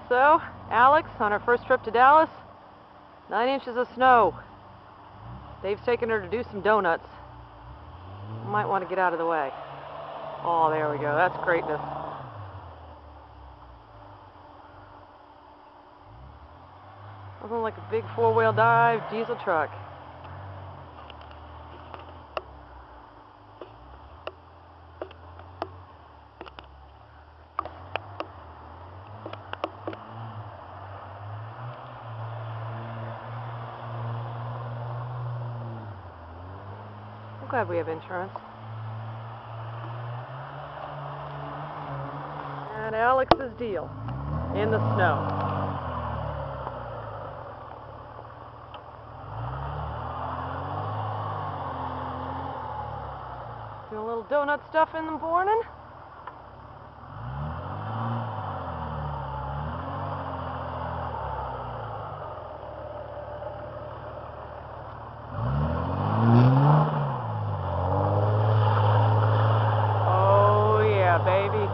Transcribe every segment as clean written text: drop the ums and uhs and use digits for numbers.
So, Alex, on her first trip to Dallas, 9 inches of snow. Dave's taken her to do some donuts. Might want to get out of the way. Oh, there we go. That's greatness. Looking like a big four-wheel drive diesel truck. I'm glad we have insurance. And Alex's deal in the snow. Doing a little donut stuff in the morning. Baby.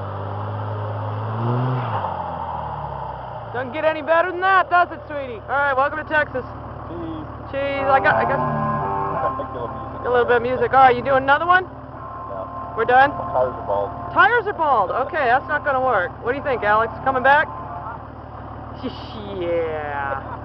Doesn't get any better than that, does it, sweetie? All right, welcome to Texas. Cheese. Cheese. I got a little bit of music. All right, you doing another one? No. We're done? Tires are bald. Tires are bald. Okay, that's not going to work. What do you think, Alex? Coming back? Yeah.